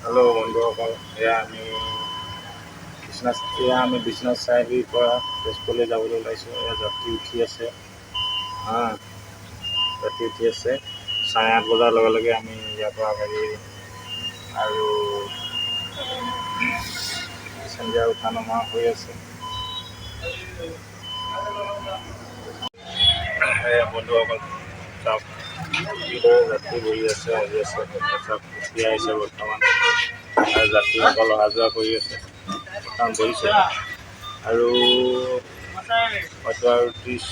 Hello बंधुসকল আমি বিশ্বনাথ চাৰিআলিৰ পৰা তেজপুৰলৈ যাবলৈ ওলাইছোঁ। এয়া যাত্ৰী উঠি আছে যাত্ৰী উঠি আছে 8:30 বজাৰ লগে লগে আমি ইয়াৰ পৰা গাড়ী আৰু পেচেঞ্জাৰ উঠা নমা হৈ আছে। বন্ধুসকল চাওক কিদৰে যাত্ৰী বহি আছে আহি আছে চাওক উঠি আহিছে বৰ্তমান আৰু যাত্ৰীসকল অহা যোৱা কৰি আছে বৰ্তমান বহিছে আৰু হয়তো আৰু 30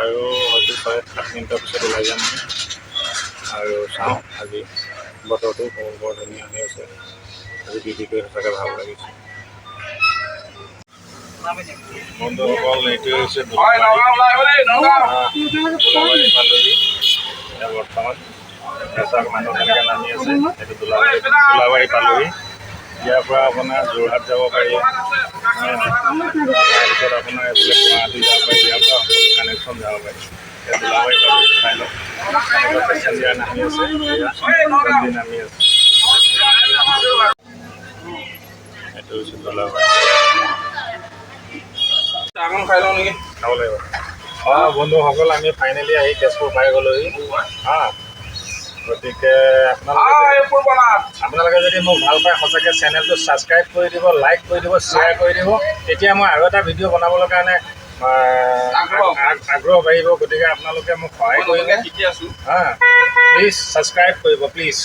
আৰু হয়তো 6-7 মিনিটৰ পিছত ওলাই যাম আৰু চাওঁ আজি বতৰটো বৰ ধুনীয়া হৈ আছে। আজি ডিউটি কৰি সঁচাকৈ ভাল লাগিছে। বন্ধুসকল এইটোৱে হৈছে বৰ্তমান এচাক মানুহ কেনেকৈ নামি আছে। এইটো দোলাবাৰী পালোহি। ইয়াৰ পৰা আপোনাৰ যোৰহাট যাব পাৰি, তাৰপিছত আপোনাৰ এইফালে গুৱাহাটী যাব পাৰি, ইয়াৰ পৰা সকলো কানেকশ্যন যাব পাৰি। দোলাবাৰী পালোহি চাই লওক পেচেঞ্জাৰ নামি আছে, নামি আছে। এইটো হৈছে দোলাবাৰী। খাই লওঁ নেকি? খাব লাগিব। বন্ধুসকল আমি ফাইনেলি আহি তেজপুৰ পাই গ'লোহি। গতিকে আপোনালোকে যদি মোক ভাল পায় সঁচাকৈ চেনেলটো ছাবস্ক্ৰাইব কৰি দিব, লাইক কৰি দিব, শ্বেয়াৰ কৰি দিব। তেতিয়া মই আৰু এটা ভিডিঅ' বনাবলৈ কাৰণে আগ্ৰহ বাঢ়িব। গতিকে আপোনালোকে মোক সহায় কৰিব। প্লিজ ছাবস্ক্ৰাইব কৰিব প্লিজ।